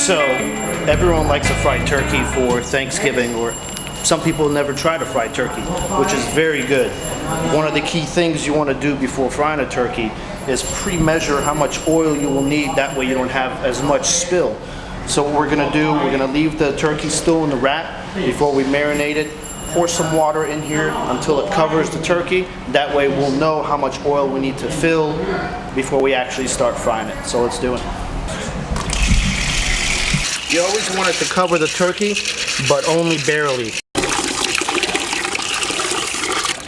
So everyone likes a fried turkey for Thanksgiving, or some people never tried a fried turkey, which is very good. One of the key things you want to do before frying a turkey is pre-measure how much oil you will need. That way you don't have as much spill. So what we're going to do, we're going to leave the turkey still in the wrap before we marinate it. Pour some water in here until it covers the turkey. That way we'll know how much oil we need to fill before we actually start frying it. So let's do it. You always want it to cover the turkey, but only barely.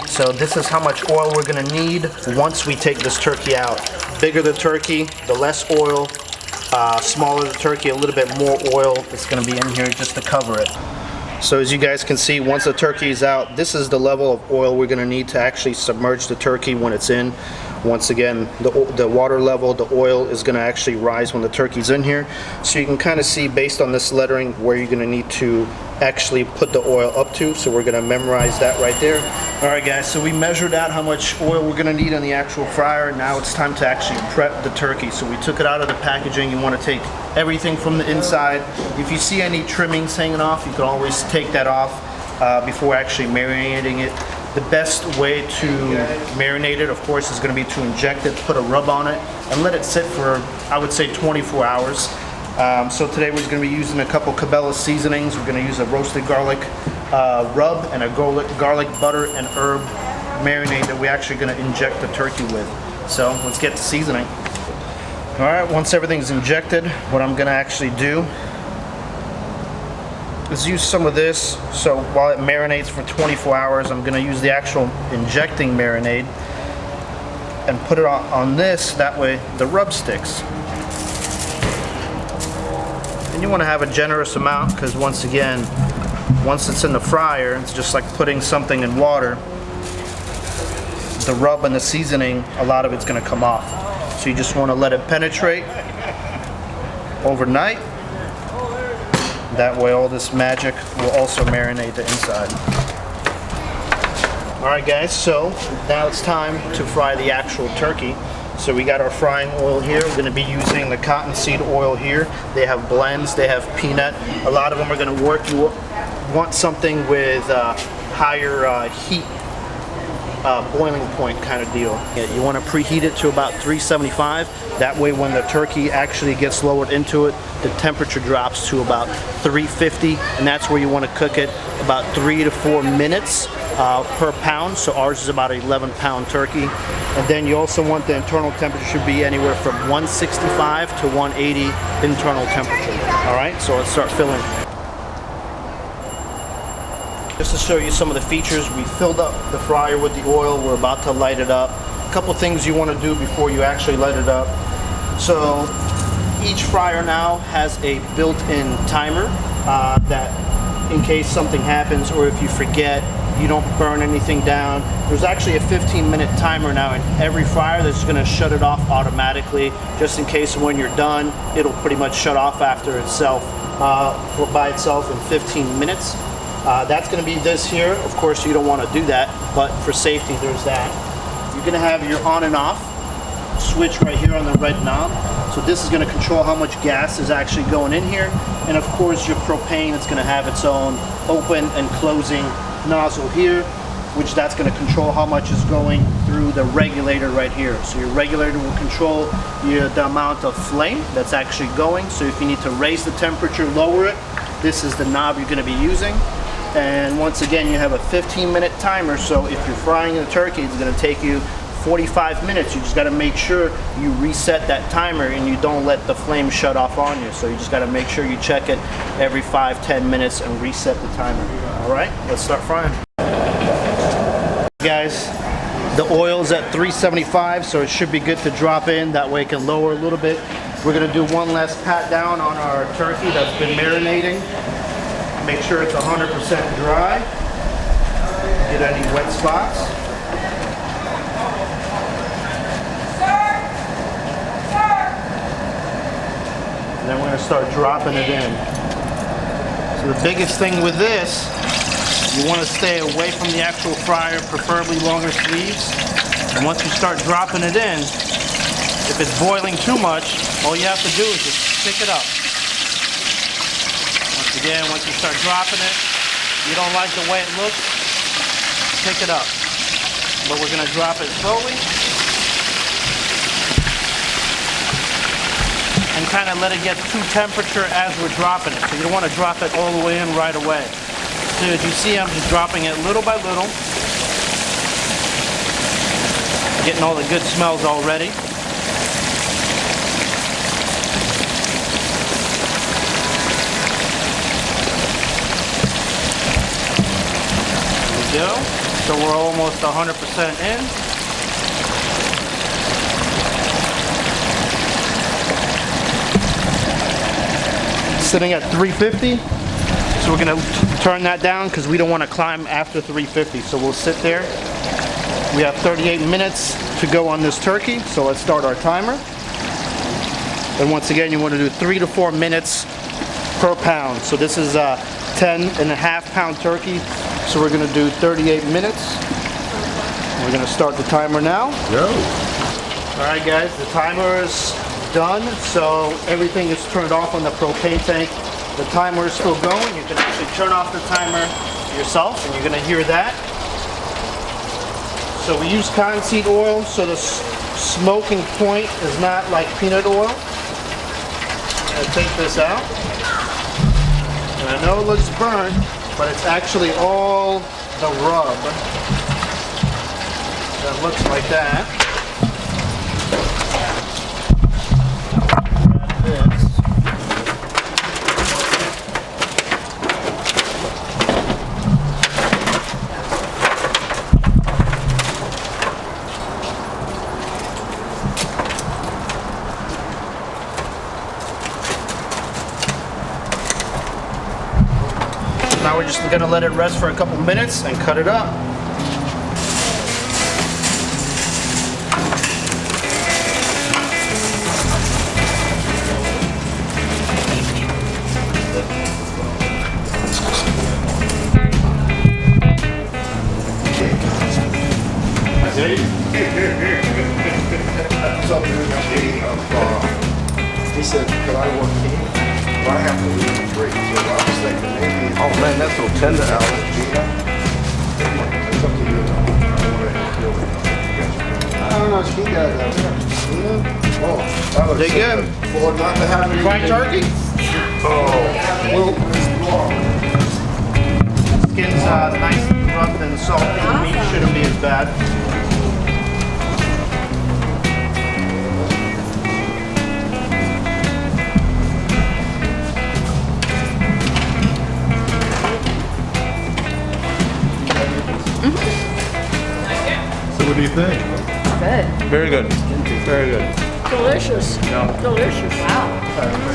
So this is how much oil we're gonna need once we take this turkey out. Bigger the turkey, the less oil. Smaller the turkey, a little bit more oil is gonna be in here just to cover it. So as you guys can see, once the turkey is out, this is the level of oil we're gonna need to actually submerge the turkey when it's in. Once again, the water level, the oil is going to actually rise when the turkey's in here. So you can kind of see based on this lettering where you're going to need to actually put the oil up to. So we're going to memorize that right there. Alright guys, so we measured out how much oil we're going to need on the actual fryer. Now it's time to actually prep the turkey. So we took it out of the packaging. You want to take everything from the inside. If you see any trimmings hanging off, you can always take that off before actually marinating it. The best way to marinate it, of course, is going to be to inject it, put a rub on it, and let it sit for, I would say, 24 hours. So today we're going to be using a couple Cabela's seasonings. We're going to use a roasted garlic rub and a garlic butter and herb marinade that we're actually going to inject the turkey with. So let's get to seasoning. All right, once everything's injected, what I'm going to actually do is use some of this. So while it marinates for 24 hours, I'm going to use the actual injecting marinade and put it on this. That way the rub sticks. And you want to have a generous amount because once again, once it's in the fryer, it's just like putting something in water. The rub and the seasoning, a lot of it's going to come off. So you just want to let it penetrate overnight. That way all this magic will also marinate the inside. Alright guys, so now it's time to fry the actual turkey. So we got our frying oil here. We're going to be using the cottonseed oil here. They have blends, they have peanut. A lot of them are going to work. You want something with higher heat, boiling point kind of deal. You want to preheat it to about 375. That way when the turkey actually gets lowered into it, the temperature drops to about 350, and that's where you want to cook it about 3 to 4 minutes per pound. So ours is about an 11-pound turkey. And then you also want the internal temperature should be anywhere from 165 to 180 internal temperature. All right, so let's start filling. Just to show you some of the features, we filled up the fryer with the oil. We're about to light it up. A couple things you want to do before you actually light it up. So each fryer now has a built-in timer that in case something happens or if you forget, you don't burn anything down. There's actually a 15-minute timer now in every fryer that's going to shut it off automatically, just in case when you're done, it'll pretty much shut off after itself by itself in 15 minutes. That's going to be this here. Of course, you don't want to do that, but for safety, there's that. You're going to have your on and off switch right here on the red knob. So this is going to control how much gas is actually going in here. And of course, your propane is going to have its own open and closing nozzle here, which that's going to control how much is going through the regulator right here. So your regulator will control the amount of flame that's actually going. So if you need to raise the temperature, lower it, this is the knob you're going to be using. And once again, you have a 15-minute timer. So if you're frying the turkey, it's going to take you 45 minutes. You just got to make sure you reset that timer and you don't let the flame shut off on you. So you just got to make sure you check it every 5-10 minutes and reset the timer. All right, let's start frying. Guys, the oil is at 375, so it should be good to drop in. That way it can lower a little bit. We're going to do one last pat down on our turkey that's been marinating. Make sure it's 100% dry. Get any wet spots. And then we're going to start dropping it in. So the biggest thing with this, you want to stay away from the actual fryer, preferably longer sleeves. And once you start dropping it in, if it's boiling too much, all you have to do is just pick it up. Again, once you start dropping it, you don't like the way it looks, pick it up. But we're gonna drop it slowly and kind of let it get to temperature as we're dropping it. So you don't want to drop it all the way in right away. So as you see, I'm just dropping it little by little, getting all the good smells already. There we go. So we're almost 100% in. Sitting at 350. So we're gonna turn that down because we don't want to climb after 350. So we'll sit there. We have 38 minutes to go on this turkey. So let's start our timer. And once again, you want to do 3 to 4 minutes per pound. So this is a 10.5 pound turkey. So we're gonna do 38 minutes. We're gonna start the timer now. Go. All right, guys, the timer is done. So everything is turned off on the propane tank. The timer is still going. You can actually turn off the timer yourself, and you're gonna hear that. So we use cottonseed oil, so the smoking point is not like peanut oil. I'm gonna take this out. And I know it looks burnt, but it's actually all the rub that looks like that. Now we're just gonna let it rest for a couple minutes and cut it up. He said, could I work here? But I have to leave at 3, so I was thinking maybe... Oh man, that's so tender, Alex. It's up to you. I don't know, she got that. Yeah. Oh, that looks They so good. Well, not to have any... Fried turkey? Oh, well, it's long. Skin's nice and rough and salty. The meat shouldn't be as bad. So what do you think? Good. Very good. Very good. Delicious. Yeah. Delicious. Wow.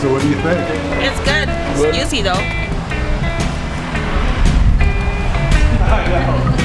So what do you think? It's good. It's juicy though. I know.